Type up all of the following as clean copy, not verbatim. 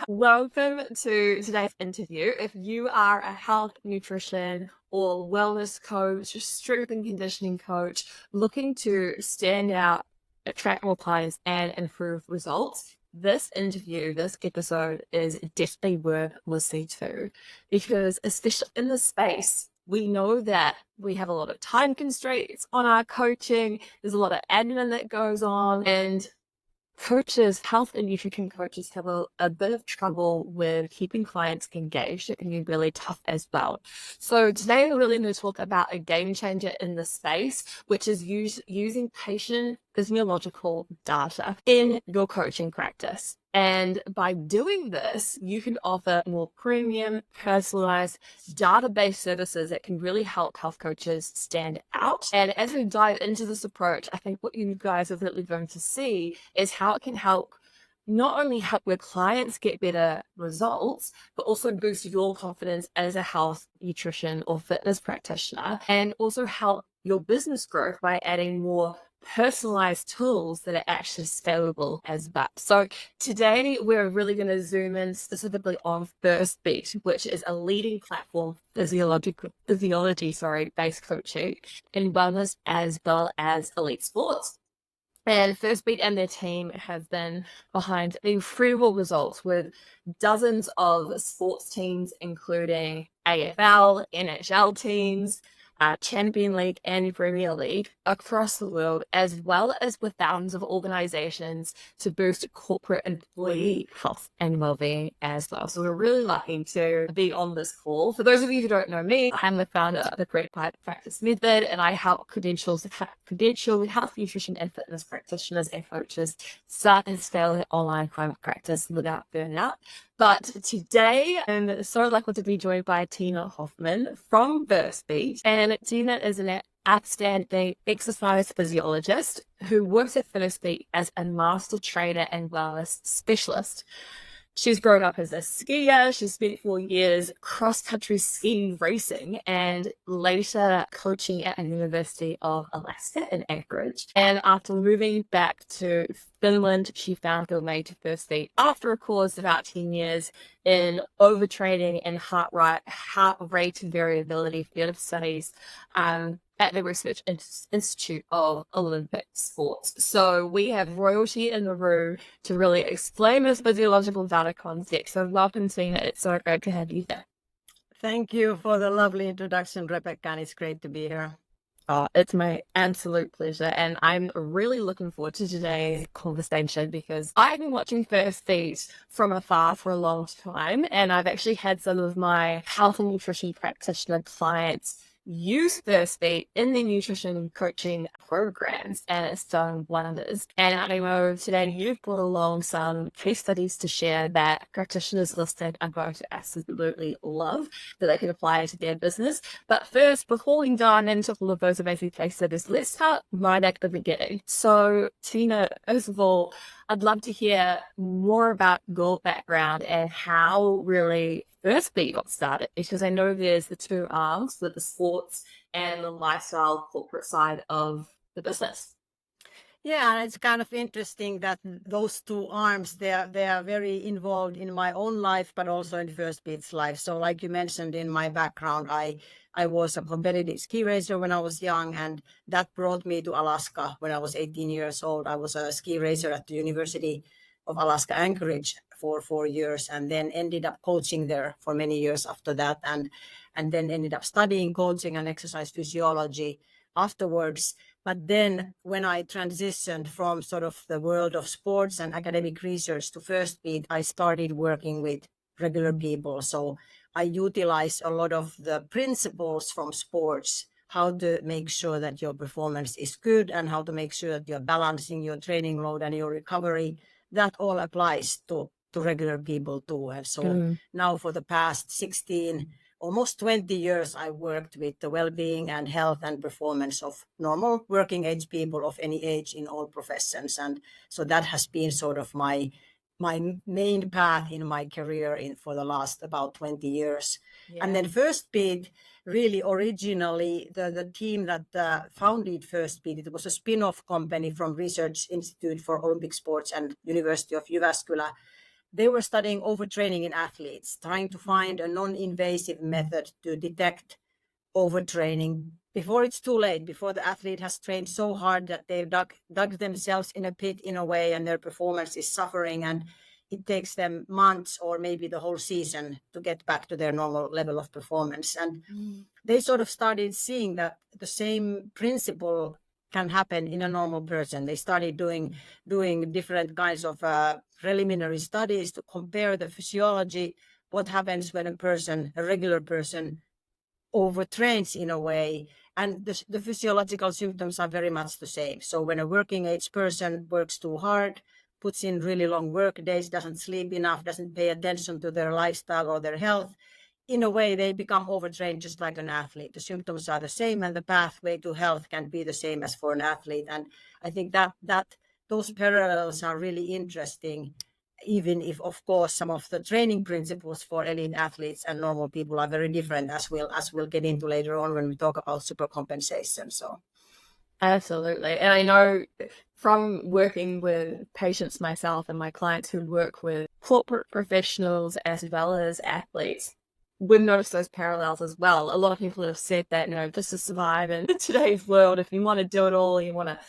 Welcome to today's interview. If you are a health, nutrition, or wellness coach, strength and conditioning coach looking to stand out, attract more clients, and improve results, this interview, this episode is definitely worth listening to because, especially in this space, we know that we have a lot of time constraints on our coaching. There's a lot of admin that goes on, and coaches, health and nutrition coaches have a bit of trouble with keeping clients engaged. It can be really tough as well. So today we're really going to talk about a game changer in the space, which is using patient physiological data in your coaching practice. And by doing this, you can offer more premium, personalized, data-based services that can really help health coaches stand out. And as we dive into this approach, I think what you guys are really going to see is how it can help not only help your clients get better results, but also boost your confidence as a health, nutrition, or fitness practitioner, and also help your business growth by adding more personalized tools that are actually scalable as well. So today we're really going to zoom in specifically on First Beat, which is a leading platform physiology based coaching in wellness as well as elite sports. And First Beat and their team have been behind incredible results with dozens of sports teams, including AFL, NHL teams, Champion League and Premier League across the world, as well as with thousands of organizations to boost corporate employee health and well-being as well. So we're really lucky to be on this call. For those of you who don't know me, I'm the founder of the Great Practice Method, and I help credential health, nutrition, and fitness practitioners and coaches start and scale their online private practice without burnout. But today, I'm so lucky to be joined by Tina Hoffman from First Beat. And Tina is an outstanding exercise physiologist who works at First Beat as a master trainer and wellness specialist. She's grown up as a skier. She spent 4 years cross-country skiing racing and later coaching at the University of Alaska in Anchorage. And after moving back to Finland, she found her way to First Beat after a course of about 10 years in overtraining and heart rate variability field of studies at the Research Institute of Olympic Sports. So we have royalty in the room to really explain this physiological data concept. So welcome, Tina. It's so great to have you here. Thank you for the lovely introduction, Rebecca, and it's great to be here. It's my absolute pleasure. And I'm really looking forward to today's conversation because I've been watching First Beat from afar for a long time. And I've actually had some of my health and nutrition practitioner clients use First Beat in their nutrition coaching programs, and it's done wonders. And I know today you've brought along some case studies to share that practitioners listening are going to absolutely love that they can apply to their business. But first, before we dive into all of those amazing case studies, let's start right at the beginning. So, Tina, first of all, I'd love to hear more about your background and how really First Beat got started, because I know there's the two arms with the sports and the lifestyle corporate side of the business. Yeah, and it's kind of interesting that those two arms, they are very involved in my own life, but also in First Beat's life. So like you mentioned in my background, I was a competitive ski racer when I was young, and that brought me to Alaska when I was 18 years old. I was a ski racer at the University of Alaska Anchorage for 4 years, and then ended up coaching there for many years after that, and then ended up studying coaching and exercise physiology afterwards. But then when I transitioned from sort of the world of sports and academic research to First Beat, I started working with regular people. So I utilize a lot of the principles from sports, how to make sure that your performance is good and how to make sure that you're balancing your training load and your recovery. That all applies to regular people too. And so now for the past 16, almost 20 years, I worked with the well-being and health and performance of normal working age people of any age in all professions. And so that has been sort of my main path in my career for the last about 20 years. Yeah. And then First Beat, really originally, the team that founded First Beat, it was a spin-off company from Research Institute for Olympic Sports and University of Jyväskylä. they were studying overtraining in athletes, trying to find a non-invasive method to detect overtraining before it's too late, before the athlete has trained so hard that they've dug themselves in a pit in a way, and their performance is suffering, and it takes them months or maybe the whole season to get back to their normal level of performance. And they sort of started seeing that the same principle can happen in a normal person. They started doing different kinds of preliminary studies to compare the physiology, what happens when a regular person overtrains in a way, and the physiological symptoms are very much the same. So when a working age person works too hard, puts in really long work days, doesn't sleep enough, doesn't pay attention to their lifestyle or their health, in a way they become overtrained just like an athlete. The symptoms are the same, and the pathway to health can be the same as for an athlete. And I think that those parallels are really interesting, even if, of course, some of the training principles for elite athletes and normal people are very different, as we'll get into later on when we talk about supercompensation. So Absolutely. And I know from working with patients myself and my clients who work with corporate professionals as well as athletes, we've noticed those parallels as well. A lot of people have said that, just to survive in today's world, if you want to do it all, you want to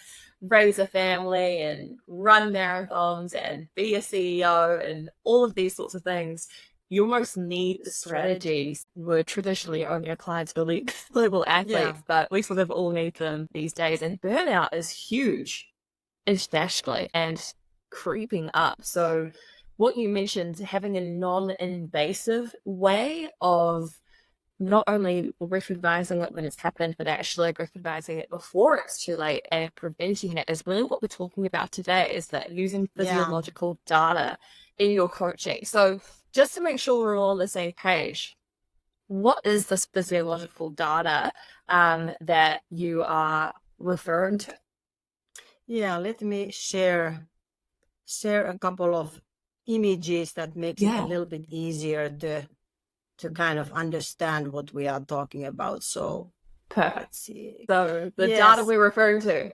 raise a family and run marathons and be a CEO and all of these sorts of things, you almost need the strategies. Were traditionally only our clients for elite global athletes, but we sort of all need them these days. And burnout is huge internationally and creeping up. So what you mentioned, having a non-invasive way of not only recognizing it when it's happened, but actually recognizing it before it's too late and preventing it is really what we're talking about today, is that using physiological data in your coaching. So just to make sure we're all on the same page, what is this physiological data that you are referring to? Yeah, let me share a couple of images that makes it a little bit easier to kind of understand what we are talking about. So perfect. Let's see. So the data we're referring to.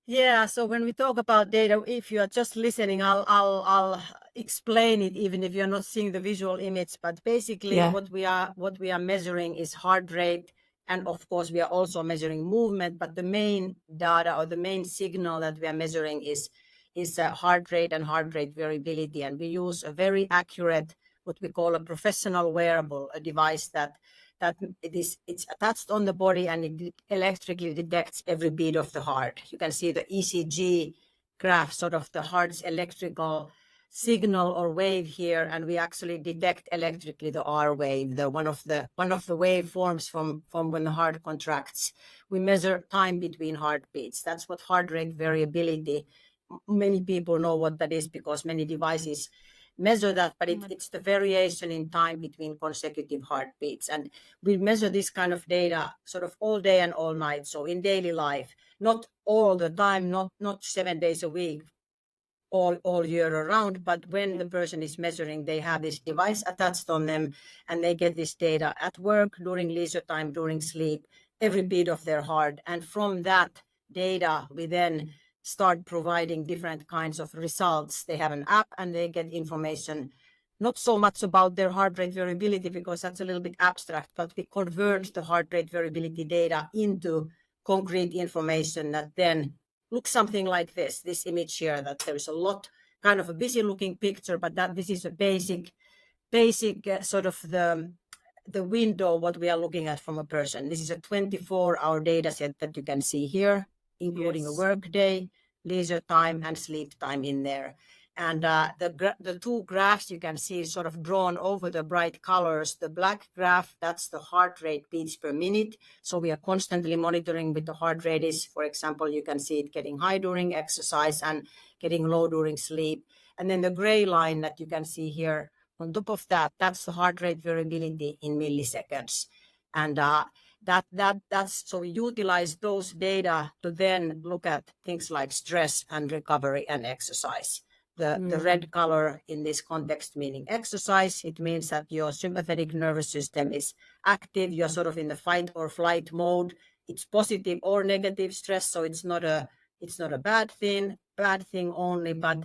Yeah, so when we talk about data, if you are just listening, I'll explain it even if you're not seeing the visual image. But basically, what we are measuring is heart rate, and of course, we are also measuring movement. But the main data or the main signal that we are measuring is heart rate and heart rate variability, and we use a very accurate, what we call a professional wearable, a device that it's attached on the body, and it electrically detects every beat of the heart. You can see the ECG graph, sort of the heart's electrical signal or wave here, and we actually detect electrically the R wave, one of the waveforms from when the heart contracts. We measure time between heartbeats. That's what heart rate variability. Many people know what that is because many devices measure that, but it's the variation in time between consecutive heartbeats. And we measure this kind of data sort of all day and all night. So in daily life, not all the time, not 7 days a week, all year around, but when the person is measuring, they have this device attached on them, and they get this data at work, during leisure time, during sleep, every beat of their heart. And from that data, we then start providing different kinds of results. They have an app, and they get information, not so much about their heart rate variability, because that's a little bit abstract, but we convert the heart rate variability data into concrete information that then looks something like this image here, that there's a lot, kind of a busy looking picture, but that this is a basic sort of the window what we are looking at from a person. This is a 24-hour data set that you can see here, including a work day, leisure time, and sleep time in there. And the two graphs you can see sort of drawn over the bright colors. The black graph, that's the heart rate beats per minute. So we are constantly monitoring with the heart rate is, for example, you can see it getting high during exercise and getting low during sleep. And then the gray line that you can see here on top of that, that's the heart rate variability in milliseconds. And that's so we utilize those data to then look at things like stress and recovery and exercise. The red color in this context meaning exercise, it means that your sympathetic nervous system is active. You're sort of in the fight or flight mode. It's positive or negative stress, so it's not a bad thing only, but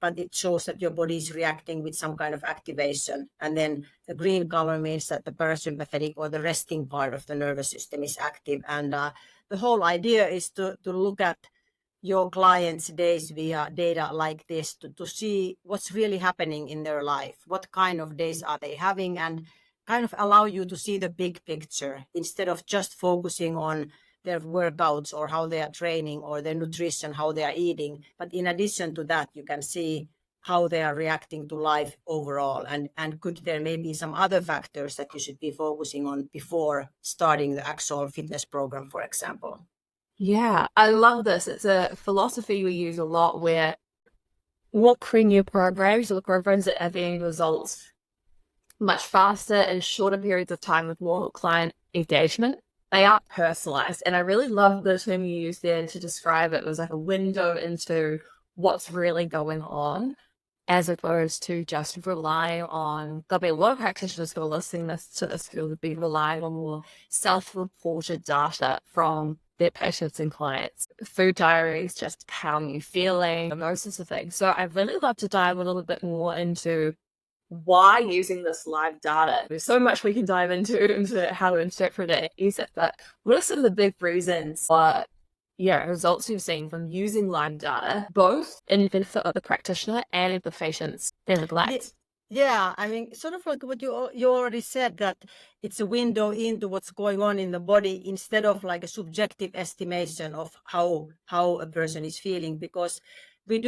but it shows that your body is reacting with some kind of activation. And then the green color means that the parasympathetic or the resting part of the nervous system is active. And the whole idea is to look at your clients' days via data like this to see what's really happening in their life, what kind of days are they having, and kind of allow you to see the big picture instead of just focusing on their workouts or how they are training or their nutrition, how they are eating. But in addition to that, you can see how they are reacting to life overall. And could there maybe some other factors that you should be focusing on before starting the actual fitness program, for example? Yeah, I love this. It's a philosophy we use a lot where we'll create new programs or programs that are getting results much faster in shorter periods of time with more client engagement. They are personalized. And I really love the term you used there to describe it. It was like a window into what's really going on, as opposed to just relying on, there'll be a lot of practitioners who are listening to this who will be relying on more self-reported data from their patients and clients, food diaries, just how you're feeling, and those sorts of things. So I'd really love to dive a little bit more into why using this live data. There's so much we can dive into how to interpret it and use it, but what are some of the big reasons for results you've seen from using live data, both in benefit of the practitioner and the patients they neglect? Yeah, I mean, sort of like what you already said, that it's a window into what's going on in the body instead of like a subjective estimation of how a person is feeling, because we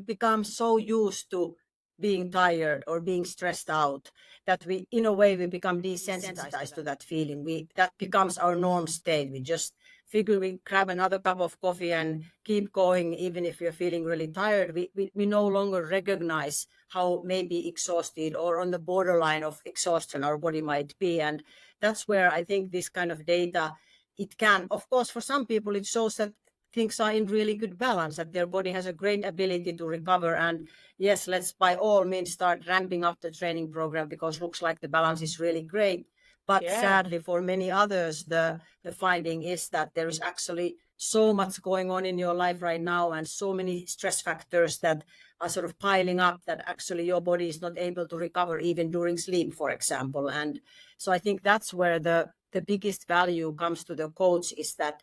become so used to being tired or being stressed out that we, in a way, we become desensitized to that feeling. That becomes our norm state. We just figure we grab another cup of coffee and keep going, even if we're feeling really tired. We no longer recognize how maybe exhausted or on the borderline of exhaustion our body might be. And that's where I think this kind of data, it can, of course, for some people, it shows that things are in really good balance, that their body has a great ability to recover. And yes, let's by all means start ramping up the training program because it looks like the balance is really great. But sadly, for many others, the finding is that there is actually so much going on in your life right now and so many stress factors that are sort of piling up that actually your body is not able to recover even during sleep, for example. And so I think that's where the biggest value comes to the coach, is that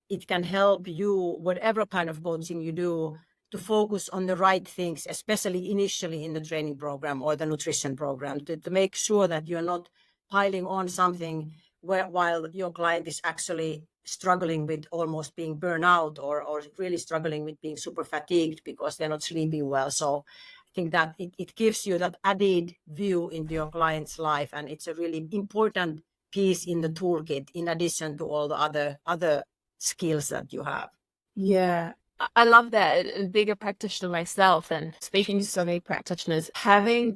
it can help you, whatever kind of coaching you do, to focus on the right things, especially initially in the training program or the nutrition program, to make sure that you're not piling on something while your client is actually struggling with almost being burnout or really struggling with being super fatigued because they're not sleeping well. So I think that it gives you that added view into your client's life, and it's a really important piece in the toolkit in addition to all the other skills that you have. Yeah. I love that. Being a practitioner myself and speaking to so many practitioners, having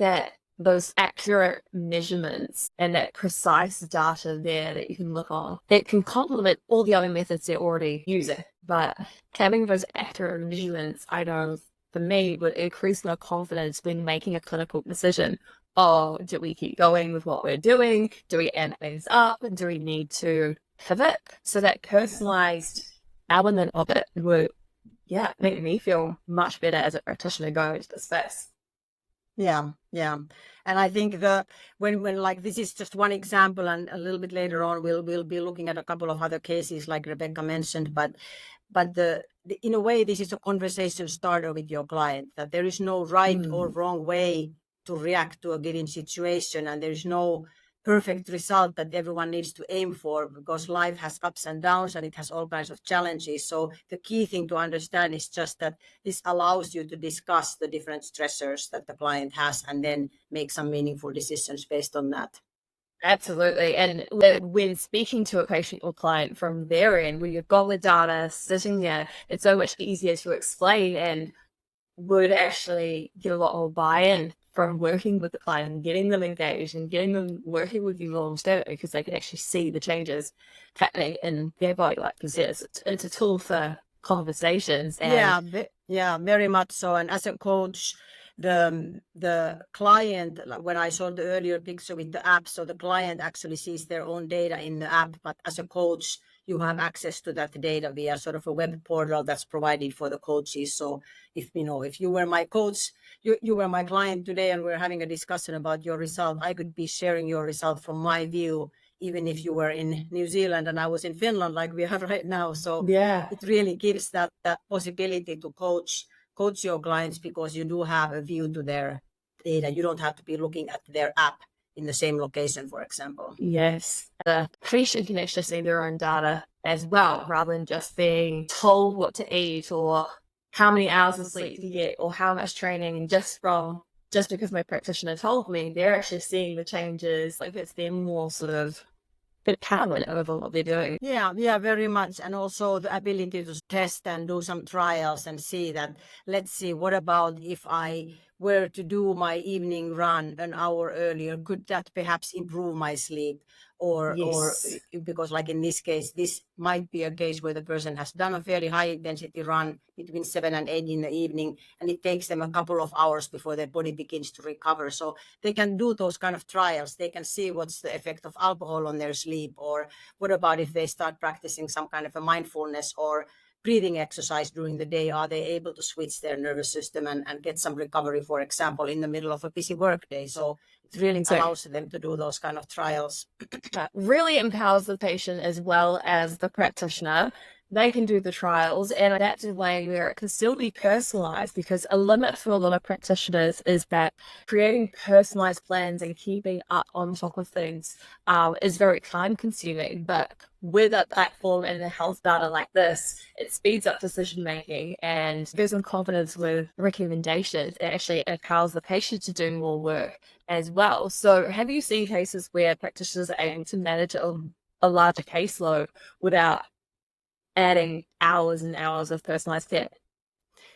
those accurate measurements and that precise data there that you can look on, that can complement all the other methods they're already using. But having those accurate measurements, I know for me, would increase my confidence when making a clinical decision. Oh, do we keep going with what we're doing? Do we amp things up? And do we need to pivot? So that personalized element of it would, make me feel much better as a practitioner going into the space. Yeah. And I think when like this is just one example, and a little bit later on we'll be looking at a couple of other cases like Rebecca mentioned, but in a way this is a conversation starter with your client, that there is no right or wrong way to react to a given situation, and there is no perfect result that everyone needs to aim for, because life has ups and downs and it has all kinds of challenges. So the key thing to understand is just that this allows you to discuss the different stressors that the client has and then make some meaningful decisions based on that. Absolutely. And when speaking to a patient or client from their end, when you've got the data sitting there, it's so much easier to explain and would actually get a lot more buy-in from working with the client and getting them engaged and getting them working with you long term, because they can actually see the changes happening in their body. Like you said, it's a tool for conversations. And Yeah, very much so. And as a coach, the client, like when I saw the earlier picture with the app, so the client actually sees their own data in the app, but as a coach, you have access to that data via sort of a web portal that's provided for the coaches. So if you were my coach, you were my client today, and we're having a discussion about your result, I could be sharing your result from my view, even if you were in New Zealand and I was in Finland, like we are right now. So Yeah. it really gives that possibility to coach your clients, because you do have a view to their data. You don't have to be looking at their app in the same location, for example. Yes. The patient can actually see their own data as well, rather than just being told what to eat or how many hours of sleep to get or how much training. Just because my practitioner told me, they're actually seeing the changes. Like it's them more sort of bit paranoid over what they're doing. Yeah, very much. And also the ability to test and do some trials and see that, let's see, what about if I were to do my evening run an hour earlier? Could that perhaps improve my sleep? Or Yes. because like in this case, this might be a case where the person has done a fairly high intensity run between 7 and 8 in the evening, and it takes them a couple of hours before their body begins to recover. So they can do those kind of trials. They can see what's the effect of alcohol on their sleep, or what about if they start practicing some kind of a mindfulness or breathing exercise during the day? Are they able to switch their nervous system and get some recovery, for example, in the middle of a busy workday? So it really allows them to do those kind of trials. Really empowers the patient as well as the practitioner. They can do the trials, and that's a way where it can still be personalized, because a limit for a lot of practitioners is that creating personalized plans and keeping up on top of things is very time consuming. But with a platform and a health data like this, it speeds up decision making and gives them confidence with recommendations. It actually empowers the patient to do more work as well. So have you seen cases where practitioners are able to manage a larger caseload without adding hours and hours of personalized care?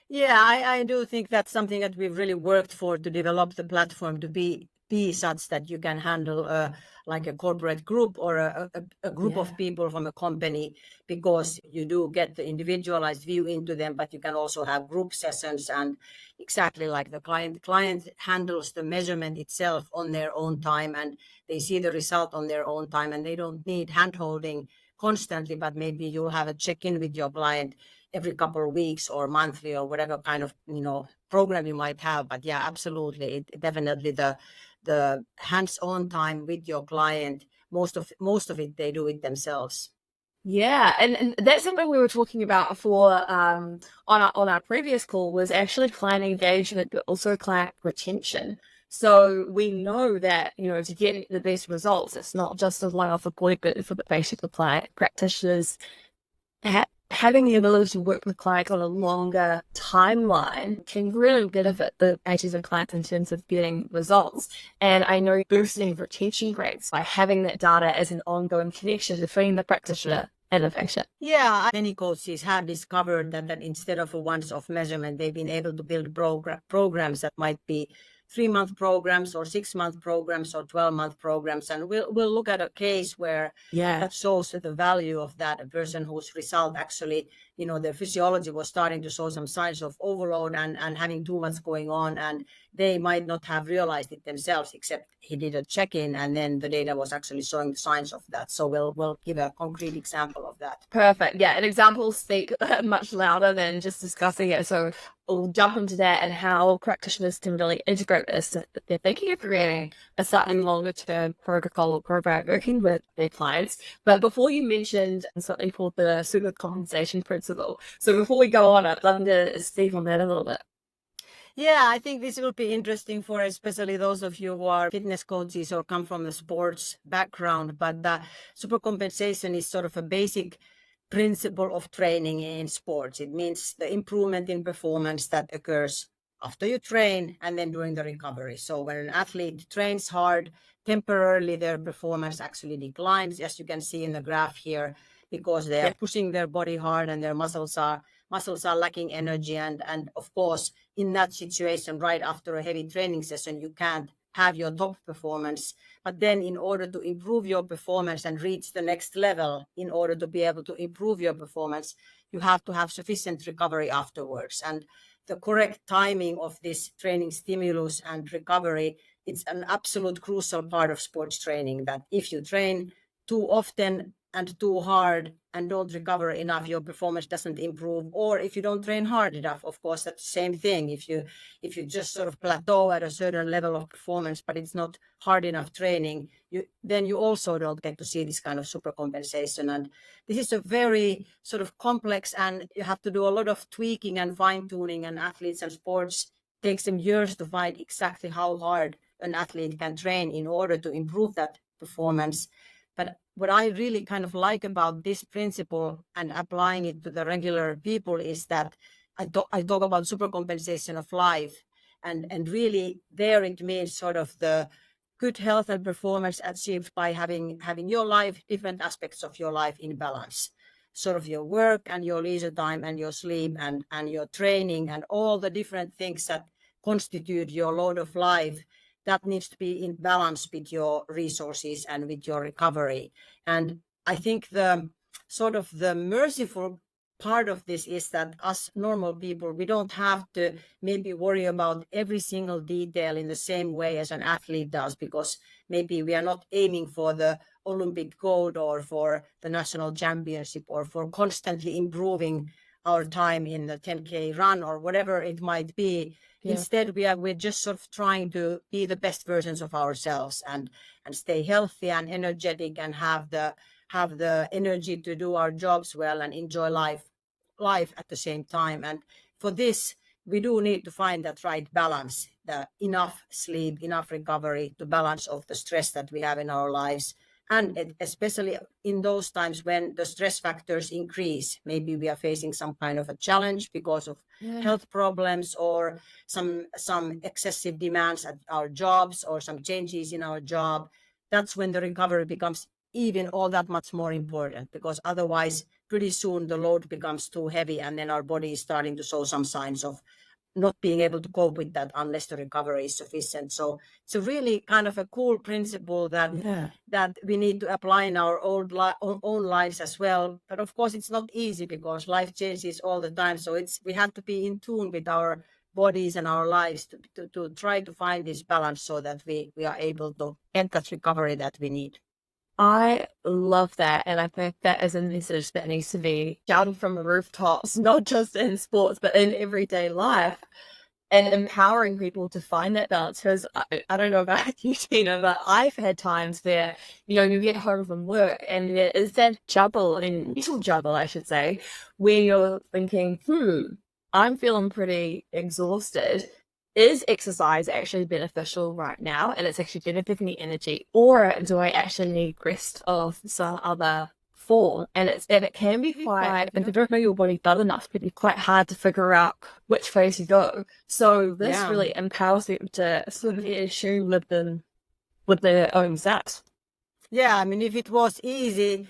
Yeah, I do think that's something that we've really worked for, to develop the platform to be such that you can handle like a corporate group or a group of people from a company, because you do get the individualized view into them, but you can also have group sessions. And exactly like the client handles the measurement itself on their own time, and they see the result on their own time, and they don't need hand holding constantly, but maybe you'll have a check-in with your client every couple of weeks or monthly or whatever kind of program you might have. But yeah, absolutely, it definitely the hands-on time with your client, most of it they do it themselves. Yeah, and that's something we were talking about for on our previous call, was actually client engagement, but also client retention. So we know that, to get the best results, it's not just a one-off appointment for the patient or client. Practitioners having the ability to work with clients on a longer timeline can really benefit the patients and clients in terms of getting results. And I know boosting retention rates by having that data as an ongoing connection between the practitioner and the patient. Yeah, many coaches have discovered that instead of a once-off measurement, they've been able to build programs that might be 3-month programs or 6-month programs or 12-month programs. And we'll look at a case where that shows the value of that. A person whose result actually, their physiology was starting to show some signs of overload and having too much going on. And they might not have realized it themselves, except he did a check-in, and then the data was actually showing the signs of that. So we'll give a concrete example of that. Perfect. Yeah, and examples speak much louder than just discussing it. So we'll jump into that and how practitioners can really integrate this if they're thinking of creating a certain longer term protocol or program working with their clients. But before, you mentioned something called the Supercompensation Principle. So before we go on, I'd love to speak on that a little bit. Yeah, I think this will be interesting for especially those of you who are fitness coaches or come from the sports background. But the supercompensation is sort of a basic principle of training in sports. It means the improvement in performance that occurs after you train and then during the recovery. So when an athlete trains hard, temporarily their performance actually declines, as you can see in the graph here, because they are pushing their body hard and their muscles are lacking energy. And of course, in that situation, right after a heavy training session, you can't have your top performance. But then in order to improve your performance and reach the next level, in order to be able to improve your performance, you have to have sufficient recovery afterwards. And the correct timing of this training stimulus and recovery, it's an absolute crucial part of sports training, that if you train too often and too hard and don't recover enough, your performance doesn't improve. Or if you don't train hard enough, of course, that's the same thing. If you just sort of plateau at a certain level of performance, but it's not hard enough training, then you also don't get to see this kind of supercompensation. And this is a very sort of complex, and you have to do a lot of tweaking and fine tuning, and athletes and sports takes them years to find exactly how hard an athlete can train in order to improve that performance. But what I really kind of like about this principle and applying it to the regular people is that I talk about supercompensation of life. And really there it means sort of the good health and performance achieved by having your life, different aspects of your life in balance. Sort of your work and your leisure time and your sleep and your training and all the different things that constitute your load of life, that needs to be in balance with your resources and with your recovery. And I think the sort of the merciful part of this is that us normal people, we don't have to maybe worry about every single detail in the same way as an athlete does, because maybe we are not aiming for the Olympic gold or for the national championship or for constantly improving our time in the 10K run or whatever it might be. Yeah. Instead, we're just sort of trying to be the best versions of ourselves and stay healthy and energetic and have the energy to do our jobs well and enjoy life at the same time. And for this, we do need to find that right balance, the enough sleep, enough recovery to balance off the stress that we have in our lives. And especially in those times when the stress factors increase, maybe we are facing some kind of a challenge because of health problems or some excessive demands at our jobs or some changes in our job. That's when the recovery becomes even all that much more important, because otherwise pretty soon the load becomes too heavy and then our body is starting to show some signs of not being able to cope with that unless the recovery is sufficient. So it's a really kind of a cool principle that we need to apply in our own lives as well. But of course, it's not easy because life changes all the time. So we have to be in tune with our bodies and our lives to try to find this balance so that we are able to get that recovery that we need. I love that. And I think that is a message that needs to be shouted from the rooftops, not just in sports, but in everyday life, and empowering people to find that balance. Because I don't know about you, Tina, but I've had times where, you get home from work and there is that juggle, and mental juggle, I should say, where you're thinking, I'm feeling pretty exhausted. Is exercise actually beneficial right now and it's actually benefiting the energy, or do I actually need rest of some other form? And it can be quite, if you don't know your body well enough, it can be quite hard to figure out which way to go. So this really empowers them to sort of issue with their own steps. Yeah, I mean, if it was easy,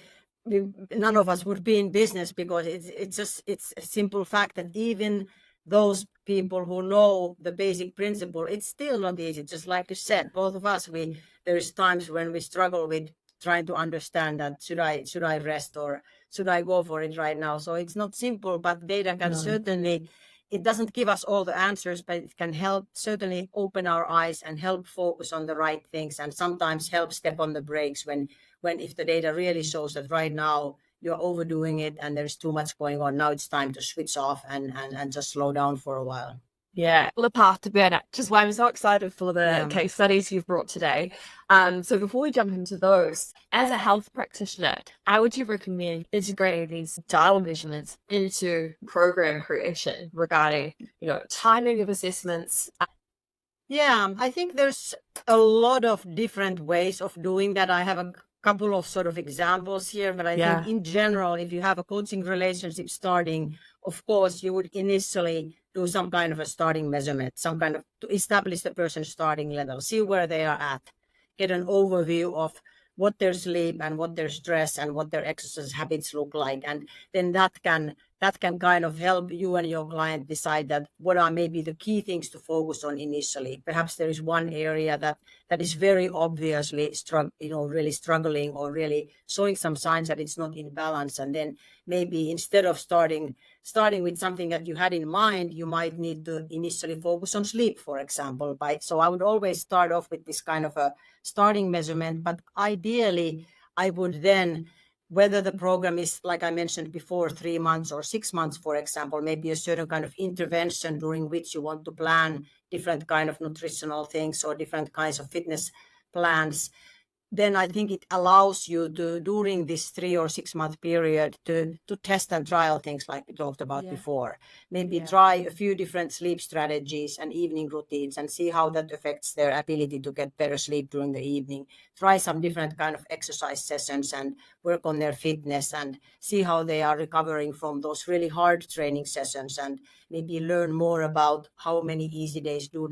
none of us would be in business, because it's a simple fact that even those people who know the basic principle, it's still not easy. Just like you said, both of us, there's times when we struggle with trying to understand that should I rest or should I go for it right now? So it's not simple, but data can certainly, it doesn't give us all the answers, but it can help certainly open our eyes and help focus on the right things, and sometimes help step on the brakes when if the data really shows that right now you're overdoing it and there's too much going on. Now it's time to switch off and just slow down for a while. Yeah, the path to burnout, which is why I'm so excited for the case studies you've brought today. So before we jump into those, as a health practitioner, how would you recommend integrating these dial measurements into program creation regarding, timing of assessments? Yeah, I think there's a lot of different ways of doing that. I have a couple of sort of examples here, but I think in general, if you have a coaching relationship starting, of course, you would initially do some kind of a starting measurement, some kind of to establish the person's starting level, see where they are at, get an overview of what their sleep and what their stress and what their exercise habits look like. And then that can kind of help you and your client decide that what are maybe the key things to focus on initially. Perhaps there is one area that is very obviously really struggling or really showing some signs that it's not in balance. And then maybe instead of starting with something that you had in mind, you might need to initially focus on sleep, for example. So I would always start off with this kind of a starting measurement, but ideally I would then whether the program is, like I mentioned before, 3 months or 6 months, for example, maybe a certain kind of intervention during which you want to plan different kind of nutritional things or different kinds of fitness plans, then I think it allows you to, during this 3 or 6 month period, to test and trial things like we talked about before. Maybe try a few different sleep strategies and evening routines and see how that affects their ability to get better sleep during the evening. Try some different kind of exercise sessions and work on their fitness and see how they are recovering from those really hard training sessions, and maybe learn more about how many easy days do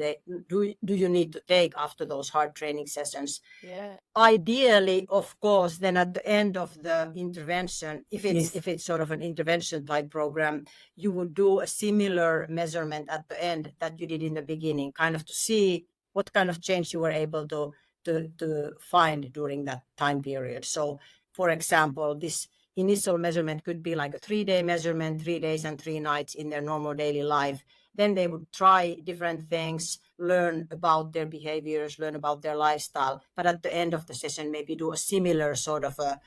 you need to take after those hard training sessions. Yeah. Ideally, of course, then at the end of the intervention, if it's sort of an intervention type program, you would do a similar measurement at the end that you did in the beginning, kind of to see what kind of change you were able to find during that time period. So, for example, this initial measurement could be like a 3-day measurement, 3 days and 3 nights in their normal daily life. Then they would try different things, learn about their behaviors, learn about their lifestyle. But at the end of the session, maybe do a similar sort of a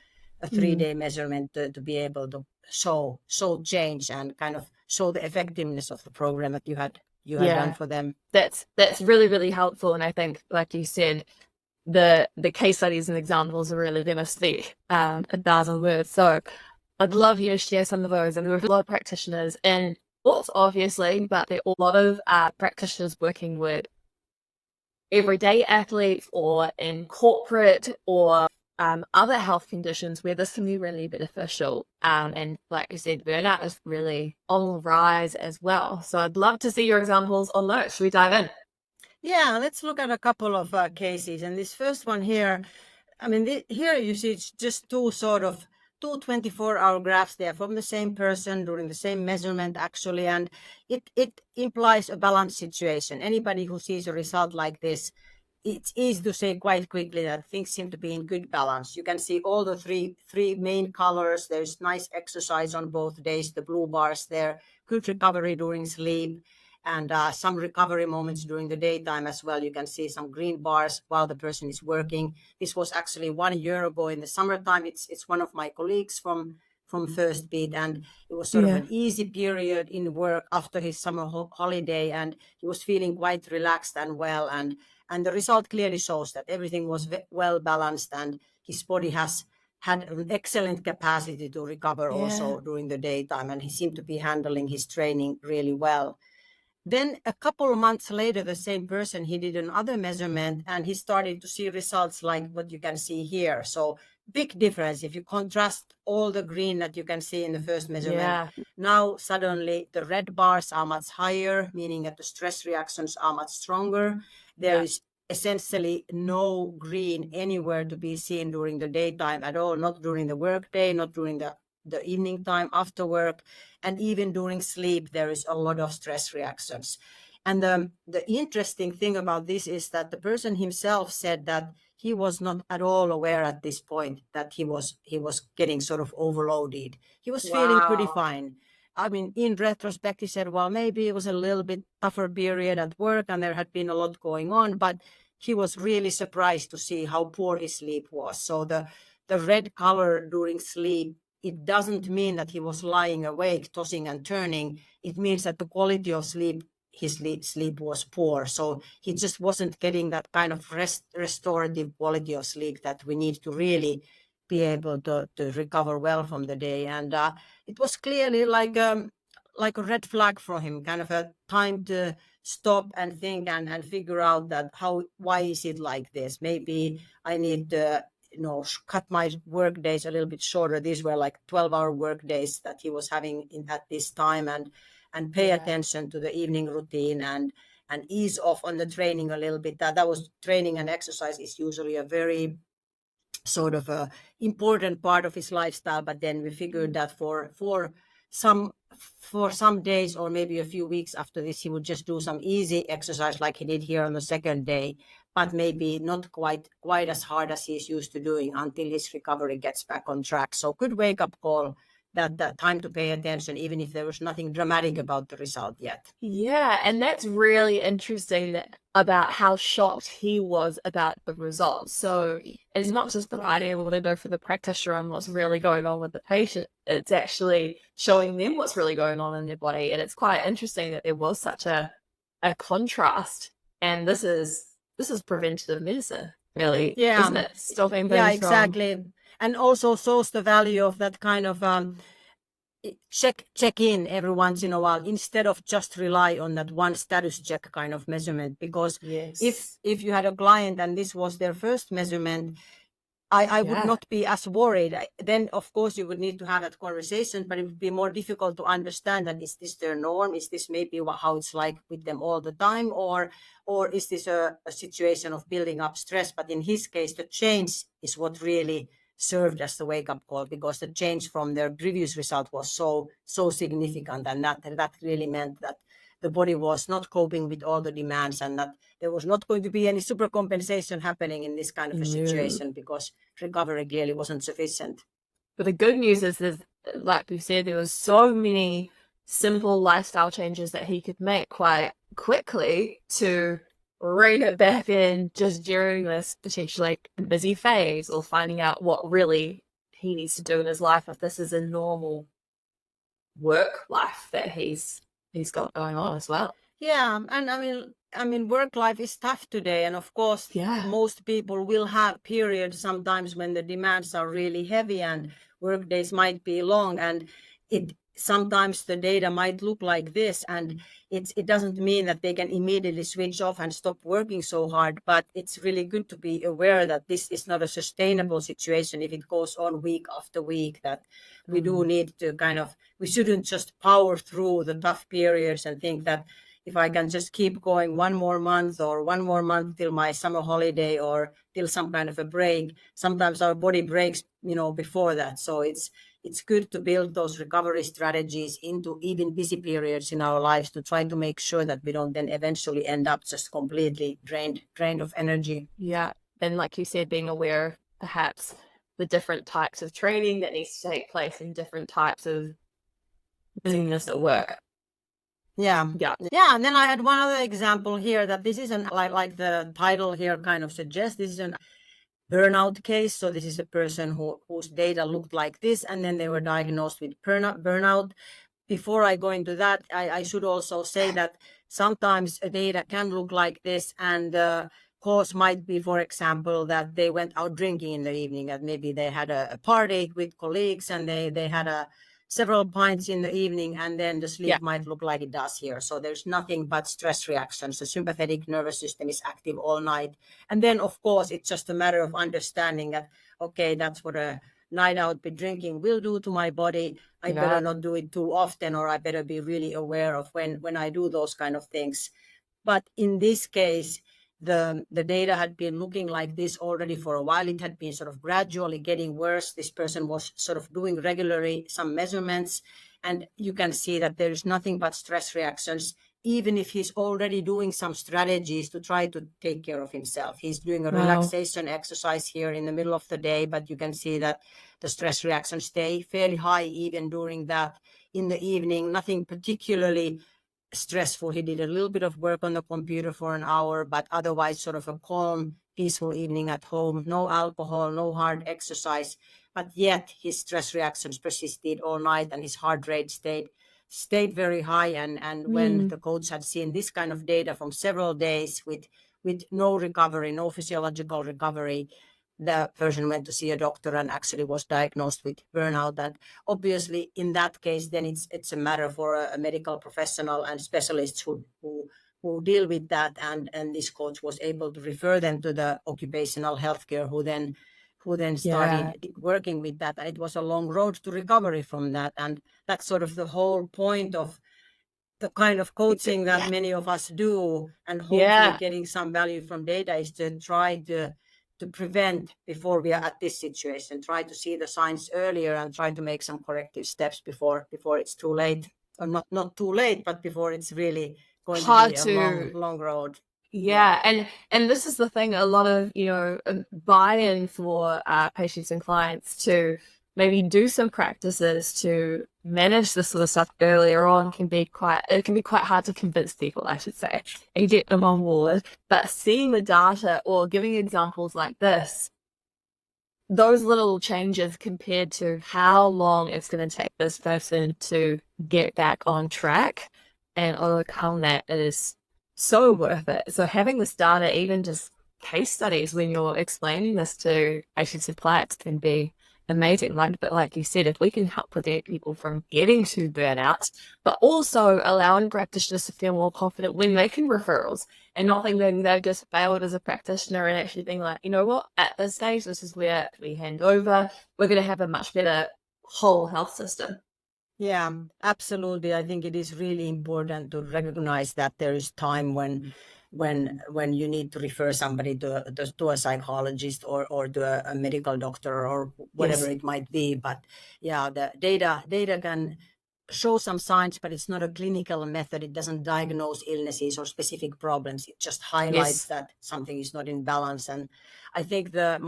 3-day measurement to be able to show change and kind of show the effectiveness of the program that you had done for them. That's really, really helpful. And I think, like you said, the case studies and examples are really going to speak 1,000 words. So I'd love you to share some of those. And there are a lot of practitioners in sports, obviously, but there are a lot of practitioners working with everyday athletes or in corporate or other health conditions where this can be really beneficial. And like you said, burnout is really on the rise as well. So I'd love to see your examples on those. Should we dive in? Yeah, let's look at a couple of cases. And this first one here, I mean, here you see it's just two 24-hour graphs there from the same person during the same measurement, actually. And it implies a balanced situation. Anybody who sees a result like this, it's easy to say quite quickly that things seem to be in good balance. You can see all the three main colors. There's nice exercise on both days, the blue bars there, good recovery during sleep, and some recovery moments during the daytime as well. You can see some green bars while the person is working. This was actually 1 year ago in the summertime. It's one of my colleagues from First Beat, and it was sort of an easy period in work after his summer holiday, and he was feeling quite relaxed and well, and the result clearly shows that everything was well balanced, and his body has had an excellent capacity to recover also during the daytime, and he seemed to be handling his training really well. Then a couple of months later, the same person, he did another measurement and he started to see results like what you can see here. So big difference. If you contrast all the green that you can see in the first measurement, now suddenly the red bars are much higher, meaning that the stress reactions are much stronger. There is essentially no green anywhere to be seen during the daytime at all, not during the workday, not during the evening time after work, and even during sleep there is a lot of stress reactions. And the interesting thing about this is that the person himself said that he was not at all aware at this point that he was getting sort of overloaded. He was feeling pretty fine. I mean, in retrospect, he said, well, maybe it was a little bit tougher period at work and there had been a lot going on, but he was really surprised to see how poor his sleep was. So the red color during sleep, it doesn't mean that he was lying awake, tossing and turning. It means that the quality of sleep, his sleep was poor. So he just wasn't getting that kind of restorative quality of sleep that we need to really be able to recover well from the day. And it was clearly like a red flag for him, kind of a time to stop and think and figure out that why is it like this? Maybe I need to cut my work days a little bit shorter. These were like 12-hour work days that he was having at this time, and pay attention to the evening routine and ease off on the training a little bit. That was training and exercise is usually a very sort of a important part of his lifestyle. But then we figured that for some days or maybe a few weeks after this, he would just do some easy exercise like he did here on the second day, but maybe not quite as hard as he's used to doing until his recovery gets back on track. So good wake-up call that time to pay attention, even if there was nothing dramatic about the result yet. Yeah, and that's really interesting about how shocked he was about the results. So it's not just providing able to know for the practitioner on what's really going on with the patient, it's actually showing them what's really going on in their body. And it's quite interesting that there was such a contrast. And this is preventative medicine, really, Yeah, isn't it? Stopping yeah, things from. exactly. And also shows the value of that kind of check in every once in a while, instead of just rely on that one status check kind of measurement. Because Yes. if you had a client and this was their first measurement, I would Yeah. not be as worried. Then, of course, you would need to have that conversation, but it would be more difficult to understand that is this their norm? Is this maybe how it's like with them all the time? Or is this a situation of building up stress? But in his case, the change is what really served as the wake-up call, because the change from their previous result was so significant, and that really meant that the body was not coping with all the demands, and that there was not going to be any supercompensation happening in this kind of a No. situation, because recovery clearly wasn't sufficient. But the good news is, like we said, there was so many simple lifestyle changes that he could make quite quickly to rein it back in just during this potentially busy phase, or finding out what really he needs to do in his life if this is a normal work life that he's got going on as well. Yeah, and I mean, work life is tough today, and of course, Yeah. most people will have periods sometimes when the demands are really heavy and work days might be long, and it sometimes the data might look like this, and it doesn't mean that they can immediately switch off and stop working so hard, but it's really good to be aware that this is not a sustainable situation if it goes on week after week, that we do need to we shouldn't just power through the tough periods and think that if I can just keep going one more month, or one more month till my summer holiday, or till some kind of a break. Sometimes our body breaks, before that. So it's good to build those recovery strategies into even busy periods in our lives, to try to make sure that we don't then eventually end up just completely drained of energy. Yeah. And like you said, being aware of perhaps the different types of training that needs to take place in different types of busyness at work. Yeah. Yeah. Yeah. And then I had one other example here, that this is like the title here kind of suggests, this is an burnout case. So this is a person whose data looked like this, and then they were diagnosed with burnout. Before I go into that, I should also say that sometimes data can look like this, and cause might be, for example, that they went out drinking in the evening, that maybe they had a party with colleagues, and they had several pints in the evening, and then the sleep might look like it does here. So there's nothing but stress reactions. The sympathetic nervous system is active all night. And then, of course, it's just a matter of understanding that, okay, that's what a night out with drinking will do to my body. I better not do it too often, or I better be really aware of when I do those kind of things. But in this case, the data had been looking like this already for a while. It had been sort of gradually getting worse. This person was sort of doing regularly some measurements, and you can see that there is nothing but stress reactions, even if he's already doing some strategies to try to take care of himself. He's doing a relaxation exercise here in the middle of the day, but you can see that the stress reactions stay fairly high even during that. In the evening, nothing particularly stressful. He did a little bit of work on the computer for an hour, but otherwise sort of a calm, peaceful evening at home. No alcohol, no hard exercise, but yet his stress reactions persisted all night, and his heart rate stayed very high. And when the coach had seen this kind of data from several days with no recovery, no physiological recovery, the person went to see a doctor and actually was diagnosed with burnout. And obviously, in that case, then it's a matter for a medical professional and specialists who deal with that. And this coach was able to refer them to the occupational healthcare, who then started working with that. It was a long road to recovery from that, and that's sort of the whole point of the kind of coaching that many of us do, and hopefully getting some value from data, is to try to prevent before we are at this situation, try to see the signs earlier and try to make some corrective steps before it's too late, or not too late, but before it's really going Hard to be to. a long road. Yeah, and this is the thing, a lot of buy-in for patients and clients to maybe do some practices to manage this sort of stuff earlier on can be quite hard to convince people, I should say, and get them on board. But seeing the data or giving examples like this, those little changes compared to how long it's going to take this person to get back on track and overcome that is so worth it. So having this data, even just case studies when you're explaining this to patients and clients, can be amazing. But like you said, if we can help prevent people from getting to burnout, but also allowing practitioners to feel more confident when making referrals and not thinking they've just failed as a practitioner, and actually being like, you know what, at this stage, this is where we hand over. We're going to have a much better whole health system. Yeah, absolutely. I think it is really important to recognize that there is time when you need to refer somebody to a psychologist or to a medical doctor or whatever Yes. it might be. But yeah, the data can show some signs, but it's not a clinical method. It doesn't diagnose illnesses or specific problems. It just highlights that something is not in balance. And I think the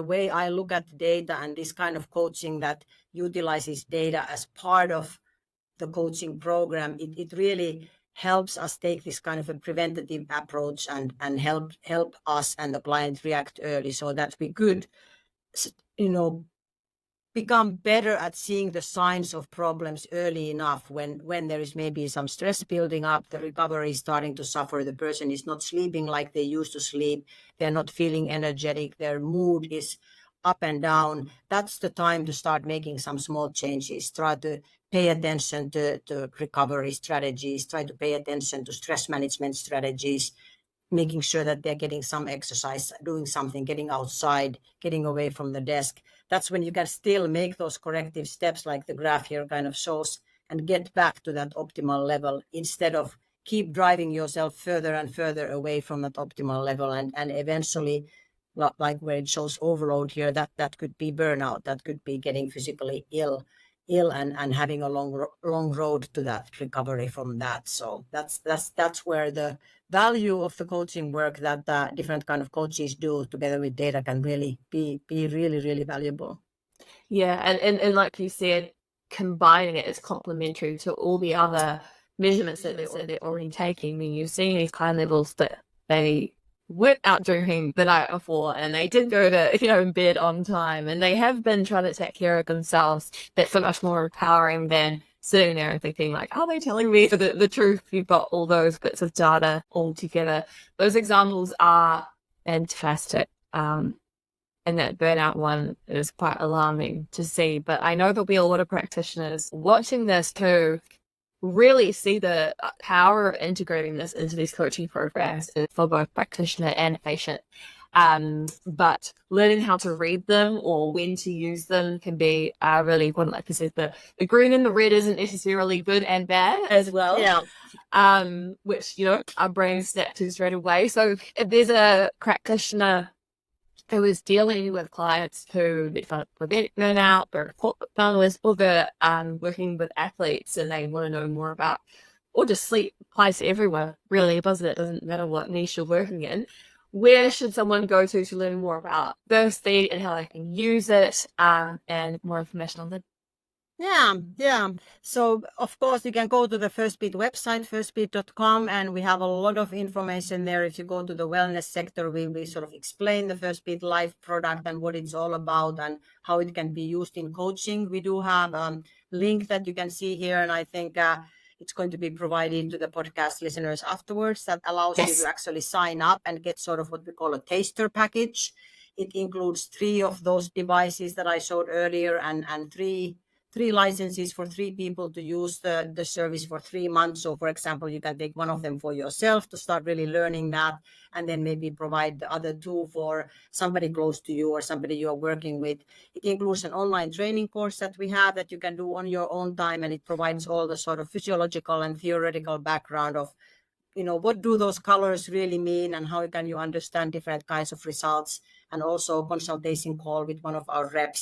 way I look at the data and this kind of coaching that utilizes data as part of the coaching program, it really helps us take this kind of a preventative approach and help us and the client react early so that we could, become better at seeing the signs of problems early enough when there is maybe some stress building up, the recovery is starting to suffer, the person is not sleeping like they used to sleep, they're not feeling energetic, their mood is up and down. That's the time to start making some small changes. Try to pay attention to recovery strategies, try to pay attention to stress management strategies, making sure that they're getting some exercise, doing something, getting outside, getting away from the desk. That's when you can still make those corrective steps like the graph here kind of shows and get back to that optimal level instead of keep driving yourself further and further away from that optimal level. And eventually, like where it shows overload here, that could be burnout, that could be getting physically ill and having a long road to that recovery from that. So that's where the value of the coaching work that different kind of coaches do together with data can really be really valuable. Yeah, and like you said, combining it is complementary to all the other measurements that they're already taking. When you're seeing these high levels that they weren't out drinking the night before and they did go to, in bed on time and they have been trying to take care of themselves, that's so much more empowering than sitting there and thinking like, are they telling me the truth? You've got all those bits of data all together. Those examples are fantastic. And that burnout one is quite alarming to see. But I know there'll be a lot of practitioners watching this who really see the power of integrating this into these coaching programs for both practitioner and patient. But learning how to read them or when to use them can be really important. Like I said, the green and the red isn't necessarily good and bad as well. Yeah. Which, our brains snap to straight away. So if there's a practitioner who was dealing with clients who prevent burnout, or corporate founders, or they're working with athletes and they want to know more about, or just sleep applies to everyone, really, doesn't it? It doesn't matter what niche you're working in. Where should someone go to learn more about Birthfeed and how they can use it, and more information on the Yeah. So of course you can go to the First Beat website, firstbeat.com, and we have a lot of information there. If you go to the wellness sector, we sort of explain the First Beat Life product and what it's all about and how it can be used in coaching. We do have a link that you can see here, and I think it's going to be provided to the podcast listeners afterwards that allows you to actually sign up and get sort of what we call a taster package. It includes 3 of those devices that I showed earlier and three licenses for 3 people to use the service for 3 months. So for example, you can take one of them for yourself to start really learning that, and then maybe provide the other 2 for somebody close to you or somebody you are working with. It includes an online training course that we have that you can do on your own time, and it provides all the sort of physiological and theoretical background of what do those colors really mean and how can you understand different kinds of results, and also a consultation call with one of our reps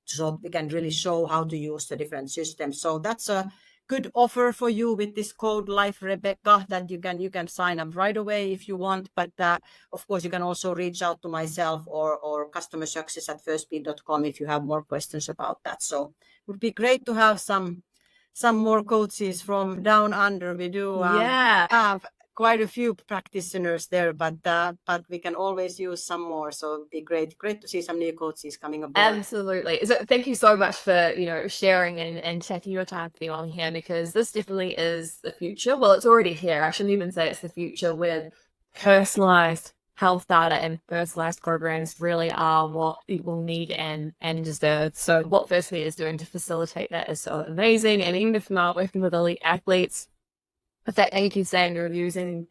so we can really show how to use the different systems. So that's a good offer for you with this code Life Rebecca that you can sign up right away if you want. But of course, you can also reach out to myself or customer success at firstbeat.com if you have more questions about that. So it would be great to have some more coaches from down under. We do have quite a few practitioners there, but we can always use some more. So it'd be great to see some new coaches coming aboard. Absolutely. So thank you so much for, sharing and taking your time to be on here, because this definitely is the future. Well, it's already here. I shouldn't even say it's the future, with personalized health data and personalized programs really are what people need and deserve. So what First Beat is doing to facilitate that is so amazing. And even if not working with elite athletes, the fact that you can say you're using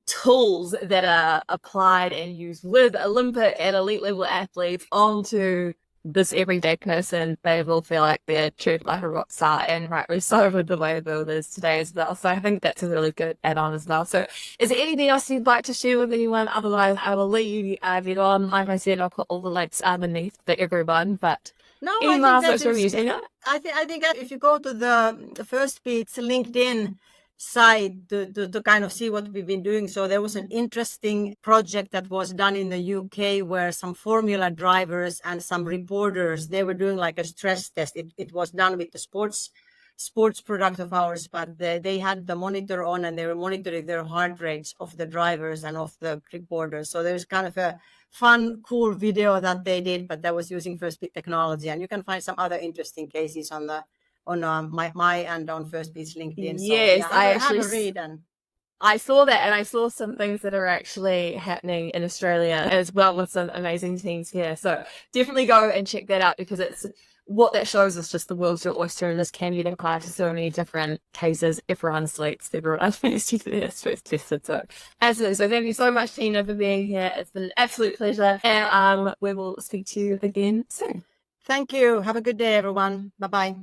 tools that are applied and used with Olympic and elite level athletes onto this everyday person, they will feel like they're treated like a rock star, and rightly so with the way the build is today as well. So I think that's a really good add-on as well. So is there anything else you'd like to share with anyone? Otherwise, I will let you get on. Like I said, I'll put all the links underneath for everyone, but no, any last words from you, Tina? I think that if you go to the First Beat's LinkedIn side to kind of see what we've been doing. So there was an interesting project that was done in the UK where some formula drivers and some reporters, they were doing like a stress test. It was done with the sports product of ours, but they had the monitor on and they were monitoring their heart rates of the drivers and of the reporters. So there's kind of a fun, cool video that they did, but that was using First Beat technology. And you can find some other interesting cases on my and on First Beat's LinkedIn. Yes, so, I actually have a read, and I saw that, and I saw some things that are actually happening in Australia as well with some amazing teams here. So definitely go and check that out, because it's what that shows is just the world's your oyster, and this can be applied to so many different cases. Everyone sleeps, everyone finishes their stress tested. So absolutely. So thank you so much, Tina, for being here. It's been an absolute pleasure, and we will speak to you again soon. Thank you. Have a good day, everyone. Bye-bye.